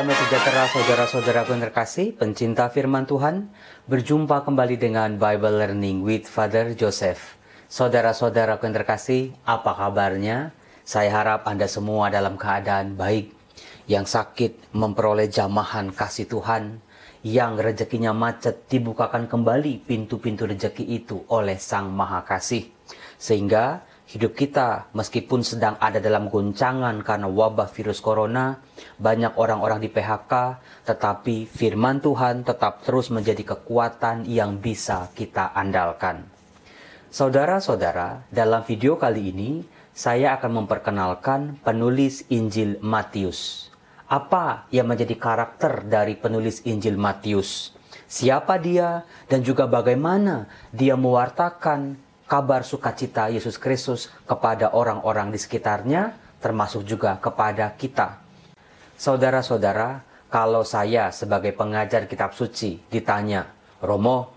damai sejahtera saudara-saudaraku yang terkasih, pencinta firman Tuhan. Berjumpa kembali dengan Bible Learning with Father Joseph. Saudara-saudaraku yang terkasih, apa kabarnya? Saya harap Anda semua dalam keadaan baik. Yang sakit memperoleh jamahan kasih Tuhan. Yang rezekinya macet dibukakan kembali pintu-pintu rezeki itu oleh Sang Maha Kasih. Sehingga hidup kita meskipun sedang ada dalam goncangan karena wabah virus corona, banyak orang-orang di PHK, tetapi firman Tuhan tetap terus menjadi kekuatan yang bisa kita andalkan. Saudara-saudara, dalam video kali ini, saya akan memperkenalkan penulis Injil Matius. Apa yang menjadi karakter dari penulis Injil Matius? Siapa dia dan juga bagaimana dia mewartakan kabar sukacita Yesus Kristus kepada orang-orang di sekitarnya, termasuk juga kepada kita. Saudara-saudara, kalau saya sebagai pengajar kitab suci ditanya, Romo,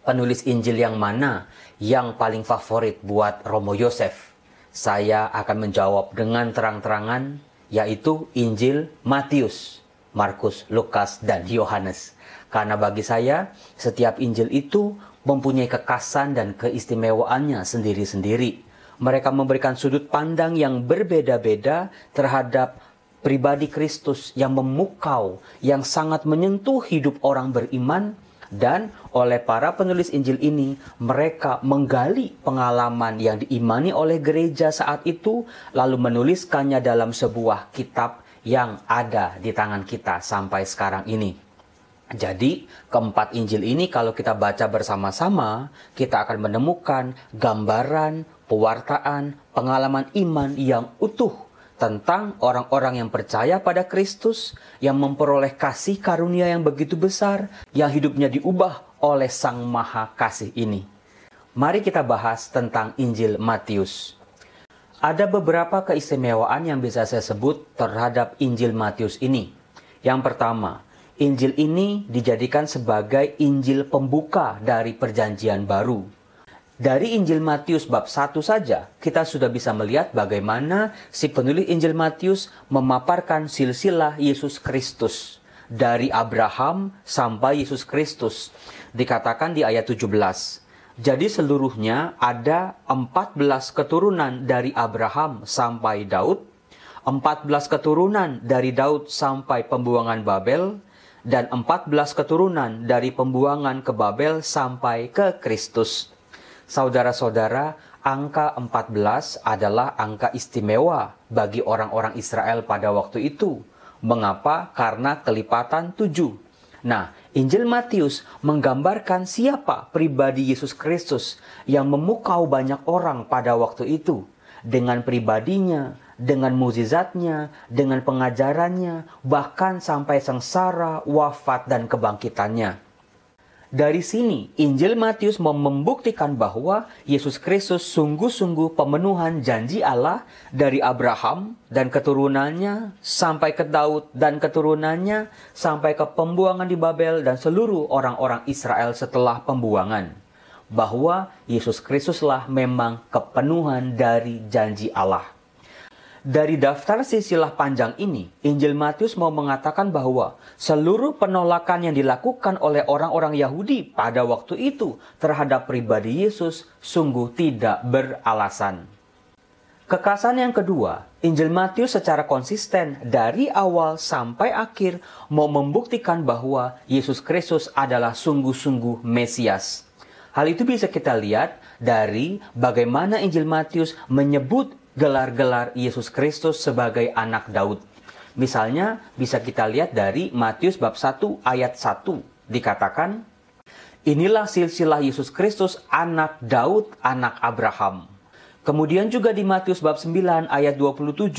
penulis Injil yang mana yang paling favorit buat Romo Yosef? Saya akan menjawab dengan terang-terangan, yaitu Injil Matius, Markus, Lukas, dan Yohanes. Karena bagi saya, setiap Injil itu mempunyai kekasan dan keistimewaannya sendiri-sendiri. Mereka memberikan sudut pandang yang berbeda-beda terhadap pribadi Kristus yang memukau, yang sangat menyentuh hidup orang beriman. Dan oleh para penulis Injil ini, mereka menggali pengalaman yang diimani oleh gereja saat itu, lalu menuliskannya dalam sebuah kitab yang ada di tangan kita sampai sekarang ini. Jadi, keempat Injil ini kalau kita baca bersama-sama, kita akan menemukan gambaran, pewartaan, pengalaman iman yang utuh tentang orang-orang yang percaya pada Kristus, yang memperoleh kasih karunia yang begitu besar, yang hidupnya diubah oleh Sang Maha Kasih ini. Mari kita bahas tentang Injil Matius. Ada beberapa keistimewaan yang bisa saya sebut terhadap Injil Matius ini. Yang pertama, Injil ini dijadikan sebagai Injil pembuka dari Perjanjian Baru. Dari Injil Matius bab 1 saja, kita sudah bisa melihat bagaimana si penulis Injil Matius memaparkan silsilah Yesus Kristus. Dari Abraham sampai Yesus Kristus. Dikatakan di ayat 17. Jadi seluruhnya ada 14 keturunan dari Abraham sampai Daud, 14 keturunan dari Daud sampai pembuangan Babel, dan 14 keturunan dari pembuangan ke Babel sampai ke Kristus. Saudara-saudara, angka 14 adalah angka istimewa bagi orang-orang Israel pada waktu itu. Mengapa? Karena kelipatan 7. Nah, Injil Matius menggambarkan siapa pribadi Yesus Kristus yang memukau banyak orang pada waktu itu. Dengan pribadinya, dengan mukjizatnya, dengan pengajarannya, bahkan sampai sengsara, wafat, dan kebangkitannya. Dari sini, Injil Matius membuktikan bahwa Yesus Kristus sungguh-sungguh pemenuhan janji Allah dari Abraham dan keturunannya, sampai ke Daud dan keturunannya, sampai ke pembuangan di Babel dan seluruh orang-orang Israel setelah pembuangan. Bahwa Yesus Kristuslah memang kepenuhan dari janji Allah. Dari daftar silsilah panjang ini, Injil Matius mau mengatakan bahwa seluruh penolakan yang dilakukan oleh orang-orang Yahudi pada waktu itu terhadap pribadi Yesus sungguh tidak beralasan. Kekasan yang kedua, Injil Matius secara konsisten dari awal sampai akhir mau membuktikan bahwa Yesus Kristus adalah sungguh-sungguh Mesias. Hal itu bisa kita lihat dari bagaimana Injil Matius menyebut gelar-gelar Yesus Kristus sebagai anak Daud. Misalnya bisa kita lihat dari Matius bab 1 ayat 1. Dikatakan, inilah silsilah Yesus Kristus anak Daud, anak Abraham. Kemudian juga di Matius bab 9 ayat 27,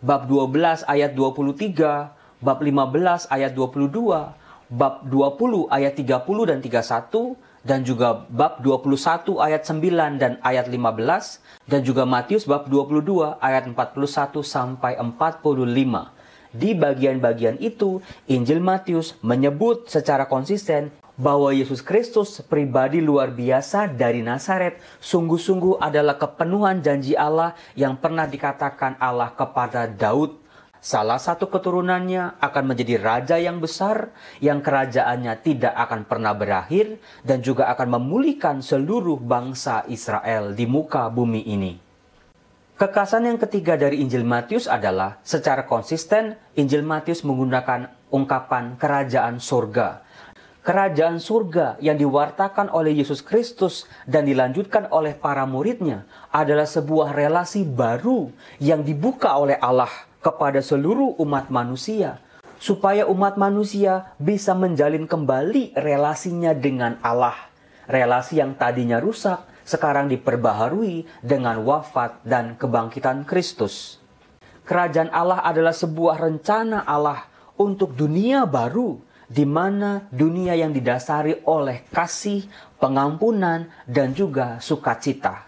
bab 12 ayat 23, bab 15 ayat 22, bab 20 ayat 30 dan 31, dan juga bab 21 ayat 9 dan ayat 15, dan juga Matius bab 22 ayat 41 sampai 45. Di bagian-bagian itu, Injil Matius menyebut secara konsisten bahwa Yesus Kristus pribadi luar biasa dari Nazaret sungguh-sungguh adalah kepenuhan janji Allah yang pernah dikatakan Allah kepada Daud. salah satu keturunannya akan menjadi raja yang besar, yang kerajaannya tidak akan pernah berakhir, dan juga akan memulihkan seluruh bangsa Israel di muka bumi ini. Kekhasan yang ketiga dari Injil Matius adalah, secara konsisten, Injil Matius menggunakan ungkapan kerajaan surga. Kerajaan surga yang diwartakan oleh Yesus Kristus dan dilanjutkan oleh para muridnya adalah sebuah relasi baru yang dibuka oleh Allah kepada seluruh umat manusia, supaya umat manusia bisa menjalin kembali relasinya dengan Allah. Relasi yang tadinya rusak, sekarang diperbaharui dengan wafat dan kebangkitan Kristus. Kerajaan Allah adalah sebuah rencana Allah untuk dunia baru, di mana dunia yang didasari oleh kasih, pengampunan, dan juga sukacita.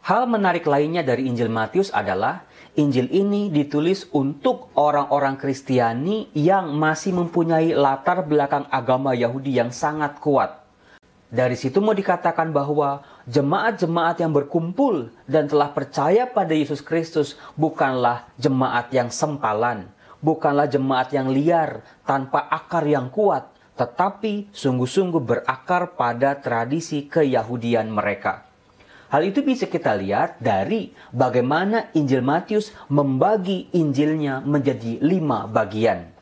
Hal menarik lainnya dari Injil Matius adalah, Injil ini ditulis untuk orang-orang Kristiani yang masih mempunyai latar belakang agama Yahudi yang sangat kuat. Dari situ mau dikatakan bahwa jemaat-jemaat yang berkumpul dan telah percaya pada Yesus Kristus bukanlah jemaat yang sempalan, bukanlah jemaat yang liar tanpa akar yang kuat, tetapi sungguh-sungguh berakar pada tradisi keyahudian mereka. Hal itu bisa kita lihat dari bagaimana Injil Matius membagi Injilnya menjadi 5 bagian.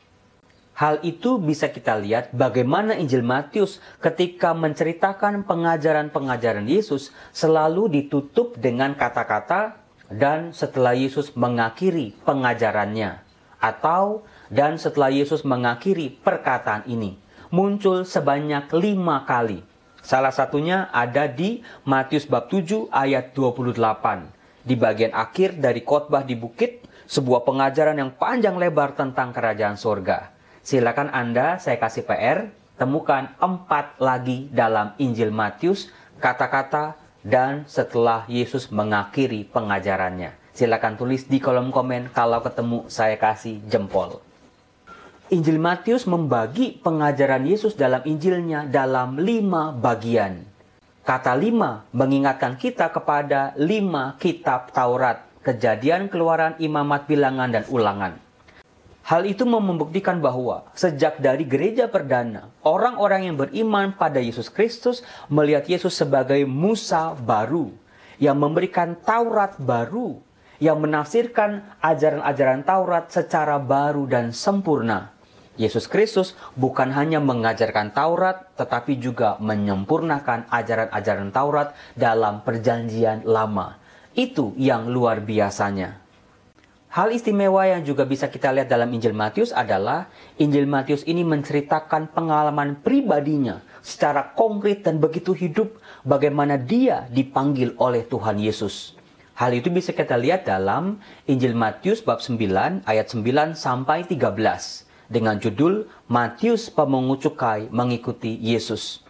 Hal itu bisa kita lihat bagaimana Injil Matius ketika menceritakan pengajaran-pengajaran Yesus selalu ditutup dengan kata-kata, dan setelah Yesus mengakhiri pengajarannya. Atau, dan setelah Yesus mengakhiri perkataan ini, muncul sebanyak 5 kali. Salah satunya ada di Matius bab 7 ayat 28. Di bagian akhir dari khotbah di bukit, sebuah pengajaran yang panjang lebar tentang kerajaan surga. Silakan Anda, saya kasih PR, temukan 4 lagi dalam Injil Matius, kata-kata, dan setelah Yesus mengakhiri pengajarannya. Silakan tulis di kolom komen, kalau ketemu saya kasih jempol. Injil Matius membagi pengajaran Yesus dalam Injilnya dalam 5 bagian. Kata 5 mengingatkan kita kepada 5 kitab Taurat, Kejadian, Keluaran, Imamat, Bilangan, dan Ulangan. Hal itu membuktikan bahwa sejak dari gereja perdana, orang-orang yang beriman pada Yesus Kristus melihat Yesus sebagai Musa baru, yang memberikan Taurat baru, yang menafsirkan ajaran-ajaran Taurat secara baru dan sempurna. Yesus Kristus bukan hanya mengajarkan Taurat, tetapi juga menyempurnakan ajaran-ajaran Taurat dalam Perjanjian Lama. Itu yang luar biasanya. Hal istimewa yang juga bisa kita lihat dalam Injil Matius adalah, Injil Matius ini menceritakan pengalaman pribadinya secara konkret dan begitu hidup, bagaimana dia dipanggil oleh Tuhan Yesus. Hal itu bisa kita lihat dalam Injil Matius bab 9 ayat 9 sampai 13 dengan judul Matius Pemungut Cukai Mengikuti Yesus.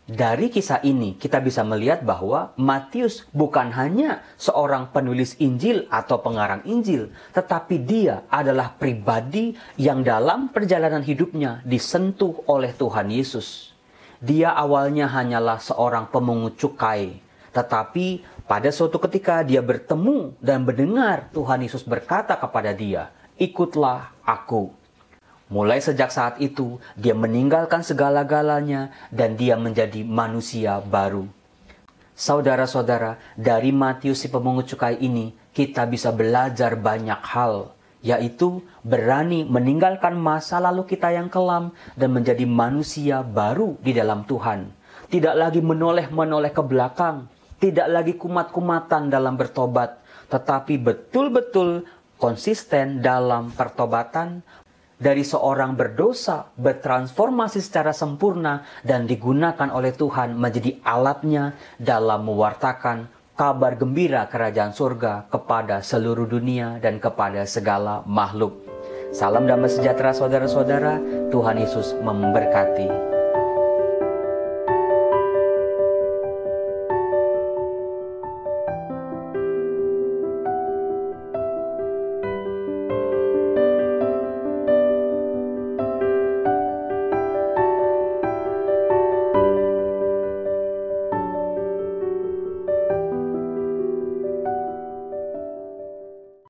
Dari kisah ini kita bisa melihat bahwa Matius bukan hanya seorang penulis Injil atau pengarang Injil, tetapi dia adalah pribadi yang dalam perjalanan hidupnya disentuh oleh Tuhan Yesus. Dia awalnya hanyalah seorang pemungut cukai, tetapi pada suatu ketika dia bertemu dan mendengar Tuhan Yesus berkata kepada dia, "Ikutlah aku." Mulai sejak saat itu, dia meninggalkan segala-galanya dan dia menjadi manusia baru. Saudara-saudara, dari Matius si pemungut cukai ini, kita bisa belajar banyak hal, yaitu berani meninggalkan masa lalu kita yang kelam dan menjadi manusia baru di dalam Tuhan. Tidak lagi menoleh-menoleh ke belakang, tidak lagi kumat-kumatan dalam bertobat, tetapi betul-betul konsisten dalam pertobatan, dari seorang berdosa bertransformasi secara sempurna dan digunakan oleh Tuhan menjadi alatnya dalam mewartakan kabar gembira kerajaan surga kepada seluruh dunia dan kepada segala makhluk. Salam damai sejahtera saudara-saudara, Tuhan Yesus memberkati.